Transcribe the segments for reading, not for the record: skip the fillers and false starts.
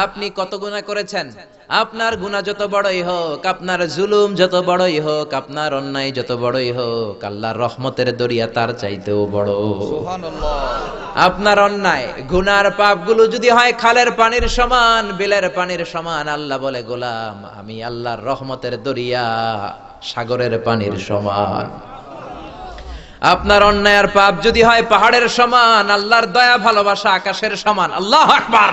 আপনি কত গুনাহ করেছেন, আপনার গুনাহ যত বড়ই হোক, আপনার জুলুম যত বড়ই হোক, আপনার অন্যায় যত বড়ই হোক, আল্লাহর রহমতের দরিয়া তার চাইতেও বড়। সুবহানাল্লাহ। আপনার অন্যায় গুনার পাপগুলো যদি হয় খালের পানির সমান, বিলের পানির সমান, আল্লাহ বলে গোলাম আমি আল্লাহর রহমতের দরিয়া সাগরের পানির সমান। আপনার অন্যায় আর পাপ যদি হয় পাহাড়ের সমান, আল্লাহর দয়া ভালোবাসা আকাশের সমান। আল্লাহু আকবার।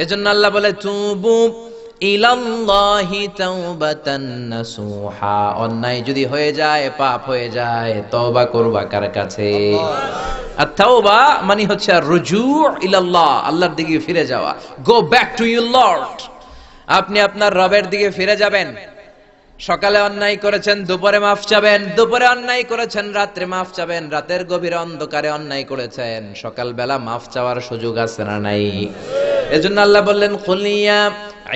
এজন্য আল্লাহ বলে তুবু ইলাল্লাহি তাওবাতান নাসুহা। অন্যায় যদি হয়ে যায়, পাপ হয়ে যায়, তওবা করবা কার কাছে? আর তাওবা মানে হচ্ছে রুজু' ইলাল্লাহ, আল্লাহর দিকে ফিরে যাওয়া। Go back to your Lord. আপনি আপনার রবের দিকে ফিরে যাবেন। সকালে অন্যায় করেছেন, দুপুরে মাফ চাবেন, দুপুরে অন্যায় করেছেন, রাত্রে মাফ চাবেন, রাতের গভীর অন্ধকারে অন্যায় করেছেন, সকালবেলা মাফ চাওয়ার সুযোগ আছে না নাই? এজন্য আল্লাহ বললেন কুলিয়া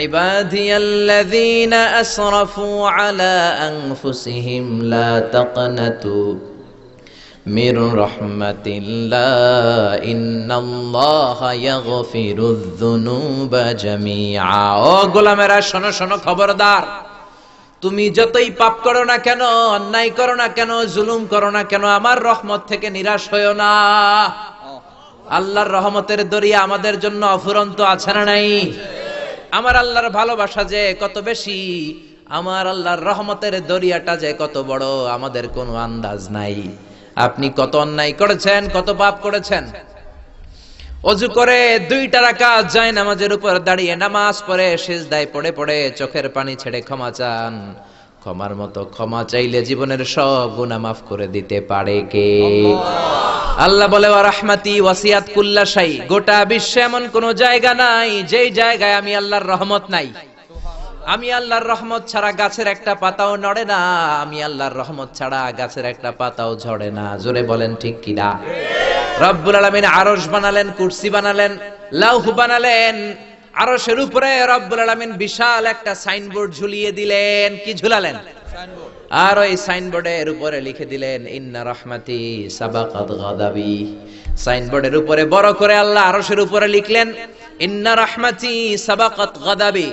ইবাদিয়াল্লাযীনা আসরাফু আলা আনফুসিহিম লা তাকনাতু মির রাহমাতিল্লাহ ইন্নাল্লাহা ইয়াগফিরুয যুনুবা জামিআ। ও গোলামেরা শোনো শোনো, খবরদার, তুমি যতই পাপ করো না কেন, অন্যায় করো না কেন, জুলুম করো না কেন, আমার রহমত থেকে নিরাশ হয়ো না। আল্লাহর রহমতের দরিয়া আমাদের জন্য অফুরন্ত আছে না নাই? আমার আল্লাহর ভালোবাসা যে কত বেশি, আমার আল্লাহর রহমতের দরিয়াটা যে কত বড়, আমাদের কোনো আন্দাজ নাই। আপনি কত অন্যায় করেছেন, কত পাপ করেছেন। ওযু করে 2টা রাকাত যায় নামাজের উপর দাঁড়িয়ে নামাজ পড়ে সিজদায় পড়ে পড়ে চোখের পানি ছেড়ে ক্ষমা চান। ক্ষমার মতো ক্ষমা চাইলে জীবনের সব গুনাহ মাফ করে দিতে পারে কে? আল্লাহ বলে ওয়া রাহমাতি ওয়াসিয়াত কুল্লা শাই। গোটা বিশ্বে এমন কোন জায়গা নাই যেই জায়গায় আমি আল্লাহর রহমত নাই। আমি আল্লাহর রহমত ছাড়া গাছের একটা পাতাও নড়ে না, আমি আল্লাহর রহমত ছাড়া গাছের একটা পাতাও ঝরে না। জোরে বলেন ঠিক কিনা? রব্বুল আলামিন আরশ বানালেন, কুরসি বানালেন, লাউহ বানালেন। আরশের উপরে রব্বুল আলামিন বিশাল একটা সাইনবোর্ড ঝুলিয়ে দিলেন। কি ঝুলালেন? সাইনবোর্ড। আর ওই সাইনবোর্ডের উপরে লিখে দিলেন ইন্না রাহমাতি সাবাকাত গাদাবি। সাইনবোর্ডের উপরে বড় করে আল্লাহ আরশের উপরে লিখলেন ইন্না রাহমাতি সাবাকাত গাদাবি।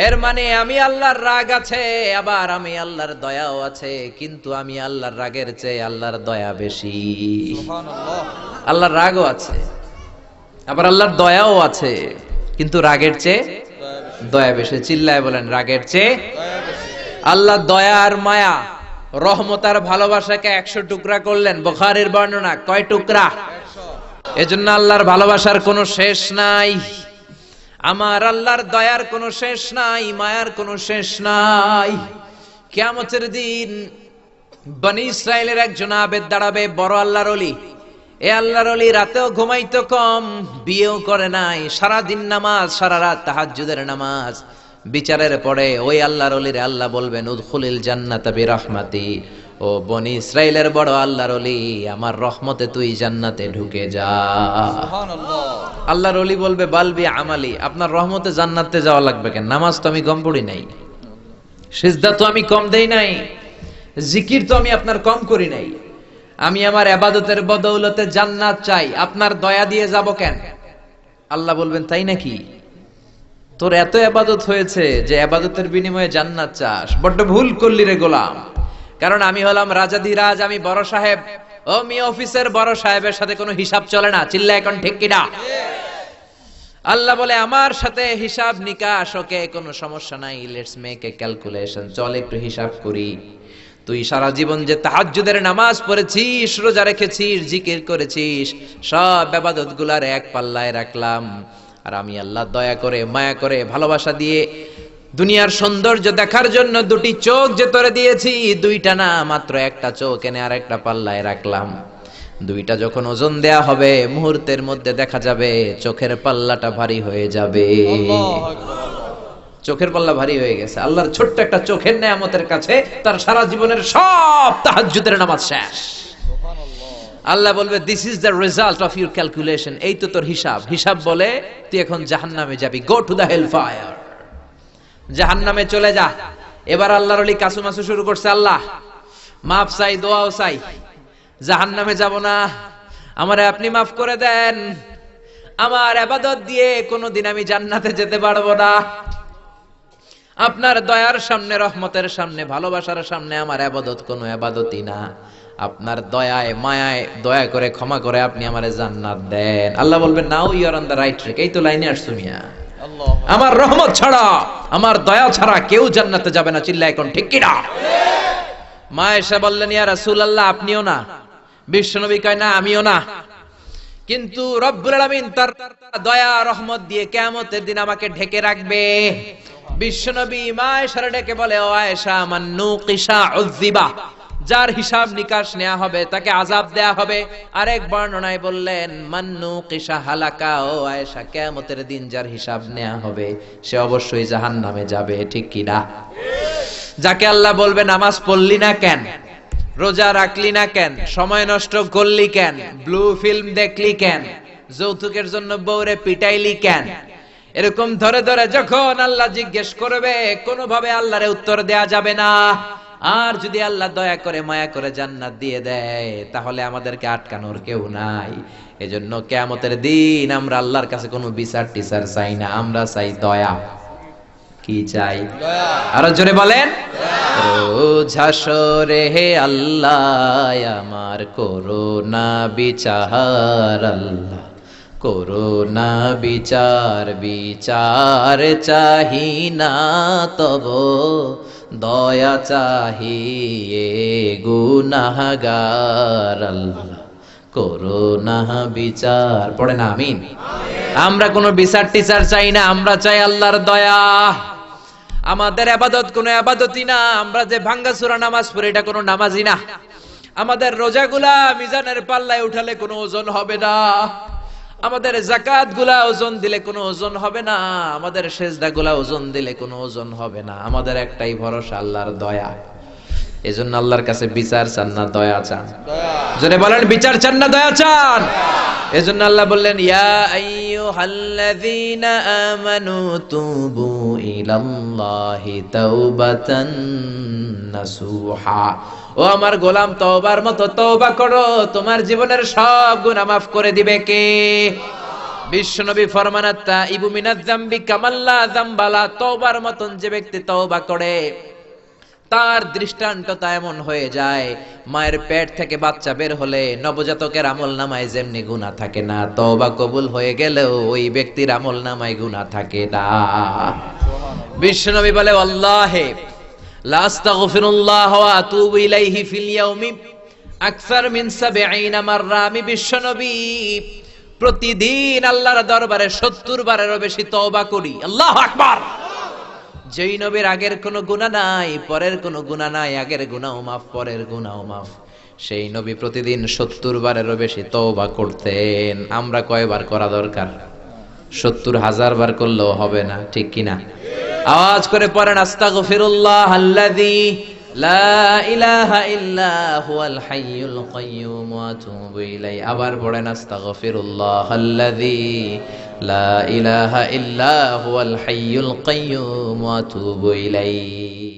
এর মানে আমি আল্লাহর রাগ আছে, আবার আমি আল্লাহর দয়াও আছে, কিন্তু আমি আল্লাহর রাগের চেয়ে আল্লাহর দয়া বেশি। সুবহানাল্লাহ। আল্লাহর রাগও আছে, আবার আল্লাহর দয়াও আছে, কিন্তু রাগের চেয়ে দয়া বেশি। চিল্লায় বলেন রাগের চেয়ে আল্লাহ দয়া আর মায়া, রহমত আর ভালোবাসাকে 100 টুকরা করলেন। বুখারীর বর্ণনা, কয় টুকরা? 100। এজন্য আল্লাহর ভালোবাসার কোনো শেষ নাই, আমার আল্লাহর দয়ার কোনো শেষ নাই, মায়ার কোনো শেষ নাই। কিয়ামতের দিন বনি ইসরাইলের একজন আবেদ দাঁড়াবে, বড় আল্লাহর ওলি। এ আল্লাহর ওলি রাতেও ঘুমাইতো কম, বিয়েও করে নাই, সারা দিন নামাজ, সারা রাত তাহাজ্জুদের নামাজ। বিচারের পরে ওই আল্লাহর ওলির আল্লাহ বলবেন উদখুলিল জান্নাতা বিরহমাতি। ও বনি ইসরাইলের বড় আল্লাহর ওলি, আমার রহমতে তুই জান্নাতে ঢুকে যা। সুবহানাল্লাহ। আল্লাহর ওলি বলবে বালবি আমালি, আপনার রহমতে জান্নাতে যাওয়া লাগবে কেন? নামাজ তো আমি কম পড়ি নাই, সিজদা তো আমি কম দেই নাই, জিকির তো আমি আপনার কম করি নাই, আমি আমার ইবাদতের বদৌলতে জান্নাত চাই, আপনার দয়া দিয়ে যাব কেন? আল্লাহ বলবেন তাই নাকি? তোর এত ইবাদত হয়েছে যে ইবাদতের বিনিময়ে জান্নাত চাস, বড্ড ভুল করলি রে গোলাম। কারণ আমি হলাম রাজাধিরাজ, আমি বড় সাহেব। ও মি অফিসের বড় সাহেবের সাথে কোনো হিসাব চলে না। চিল্লা এখন ঠিক কিনা? আল্লাহ বলে আমার সাথে হিসাব নিকাশ, ওকে কোনো সমস্যা নাই, লেটস মেক এ ক্যালকুলেশন, চল একটু হিসাব করি। তুই সারা জীবন যে তাহাজ্জুদের নামাজ পড়েছিস, রোজা রেখেছিস, জিকির করেছিস, সব ইবাদতগুলার এক পাল্লায় রাখলাম। আর আমি আল্লাহ দয়া করে, মায়া করে, ভালোবাসা দিয়ে দুনিয়ার সৌন্দর্য দেখার জন্য 2টি চোখ যে তোরে দিয়েছি, 2টা না, মাত্র একটা চোখ এনে আর একটা পাল্লায় রাখলাম। 2টা যখন ওজন দেয়া হবে, মুহূর্তের মধ্যে দেখা যাবে চোখের পাল্লাটা ভারী হয়ে যাবে। আল্লাহু আকবার। চোখের পাল্লা ভারী হয়ে গেছে। আল্লাহর ছোট্ট একটা চোখের নেয়ামতের কাছে তার সারা জীবনের সব তাহাজ্জুদের নামাজ শেষ। সুবহানাল্লাহ। আল্লাহ বলবে this is the result of your calculation. এই তো তোর হিসাব। হিসাব বলে তুই এখন জাহান্নামে যাবি। Go to the hell fire, জাহান্নামে চলে যা। এবার আল্লাহর ওলি কাসুমাসু শুরু করছে, আল্লাহ মাফ চাই, দোয়াও চাই, জাহান্নামে যাব না, আমারে আপনি মাফ করে দেন। আমার ইবাদত দিয়ে কোনোদিন আমি জান্নাতে যেতে পারবো না। আপনার দয়ার সামনে, রহমতের সামনে, ভালোবাসার সামনে আমার ইবাদত কোনো ইবাদতই না। আপনার দয়ায় মায়ায় দয়া করে ক্ষমা করে আপনি আমারে জান্নাত দেন। আল্লাহ বলবেন now you are on the right track. এই তো লাইনে আসছো মিয়া। আল্লাহ আমার রহমত ছাড়া, আমার দয়া ছাড়া কেউ জান্নাতে যাবে না। চিল্লায় এখন ঠিক কিনা? মা এসে বললেন ইয়া রাসূলুল্লাহ আপনিও না। বিশ্বনবী কয় না আমিও না, কিন্তু রব্বুল আলামিন তার দয়া রহমত দিয়ে কিয়ামতের দিন আমাকে ঢেকে রাখবে। বিশ্বনবী মা আয়েশার ডেকে বলে ও আয়েশা মান নুকিশা উযিবা, যার হিসাব নিকাশ নেওয়া হবে তাকে আযাব দেয়া হবে। আরেক বর্ণনায় বললেন মান নুকিশা হালাকা, ও আয়েশা কিয়ামতের দিন যার হিসাব নেওয়া হবে সে অবশ্যই জাহান্নামে যাবে। ঠিক কি না? যাকে আল্লাহ বলবে নামাজ পড়লি না কেন, রোজা রাখলি না কেন, সময় নষ্ট করলি কেন, ব্লু ফিল্ম দেখলি কেন, যৌতুকের জন্য বউরে পিটাইলি কেন, এরকম ধরে ধরে যখন আল্লাহ জিজ্ঞেস করবে কোনোভাবে আল্লাহরে উত্তর দেয়া যাবে না। আর যদি আল্লাহ দয়া করে মায়া করে জান্নাত দিয়ে দেয় তাহলে আমাদেরকে আটকানোর কেউ নাই। এজন্য কিয়ামতের দিন আমরা আল্লাহর কাছে কোনো বিচার টিচার চাই না, আমরা চাই দয়া। কি চাই? দয়া। আরো জোরে বলেন, রোজ হাসরে হে আল্লাহ আমার করোনা বিচার, আল্লাহ করোনা বিচার, বিচার চাহি না তব দয়া চাহি এ গুনাহগার, আল্লাহ করোনা বিচার। পড়ে না আমিন। আমরা কোনো বিচার টিচার চাই না, আমরা চাই আল্লাহর দয়া। আমাদের ইবাদত কোনো ইবাদতই না, আমরা যে ভাঙ্গাচোরা নামাজ পড়ি এটা কোনো নামাজই না। আমাদের রোজাগুলা মিজানের পাল্লায় উঠালে কোনো ওজন হবে না, আমাদের যাকাতগুলা ওজন দিলে কোনো ওজন হবে না, আমাদের সেজদাগুলা ওজন দিলে কোনো ওজন হবে না। আমাদের একটাই ভরসা আল্লাহর দয়া। এজন্য আল্লাহর কাছে বিচার চান না দয়া চান। দয়া। জোরে বলেন বিচার চান না দয়া চান? এজন্য আল্লাহ বললেন ইয়া আইয়ুহাল্লাযীনা আমানু তুবু ইলাল্লাহি তাওবাতান নাসুহা, ও আমার গোলাম তওবার মতো তওবা করো, তোমার জীবনের সব গুনাহ মাফ করে দিবে কে? বিশ্বনবী ফরমান আত-তাইবু মিনাজ যামবি কামাল্লা যামবালা, তওবার মতন যে ব্যক্তি তওবা করে তার দৃষ্টান্তটা এমন হয়ে যায় মায়ের পেট থেকে বাচ্চা বের হলে নবজাতকের আমলনামায় যেমনি গুনাহ থাকে না, তওবা কবুল হয়ে গেলেও ওই ব্যক্তির আমলনামায় গুনাহ থাকে না। বিশ্বনবী বলে আল্লাহে লা আস্তাগফিরুল্লাহ ওয়া আতুবু ইলাইহি ফিল ইয়াউমি আকসার মিন ৭০ মাররা। আমি বিশ্বনবী প্রতিদিন আল্লাহর দরবারে ৭০ বারেরও বেশি তওবা করি। আল্লাহু আকবার। যেই নবীর আগের কোনো গুনাহ নাই, পরের কোনো গুনাহ নাই, আগের গুনাহও মাফ পরের গুনাহও মাফ, সেই নবী প্রতিদিন ৭০ বারেরও বেশি তওবা করতেন। আমরা কয়বার করা দরকার? ৭০,০০০ বার করলেও হবে না। ঠিক কিনা? আওয়াজ করে পড়েন আস্তাগফিরুল্লাহ আল্লাযী লা ইলাহা ইল্লা হুয়াল হাইয়ুল কাইয়্যুম ওয়া আতুবু ইলাইহি। আবার পড়েন আস্তাগফিরুল্লাহ আল্লাযী লা ইলাহা ইল্লা হুয়াল হাইয়ুল কাইয়্যুম ওয়া আতুবু ইলাইহি।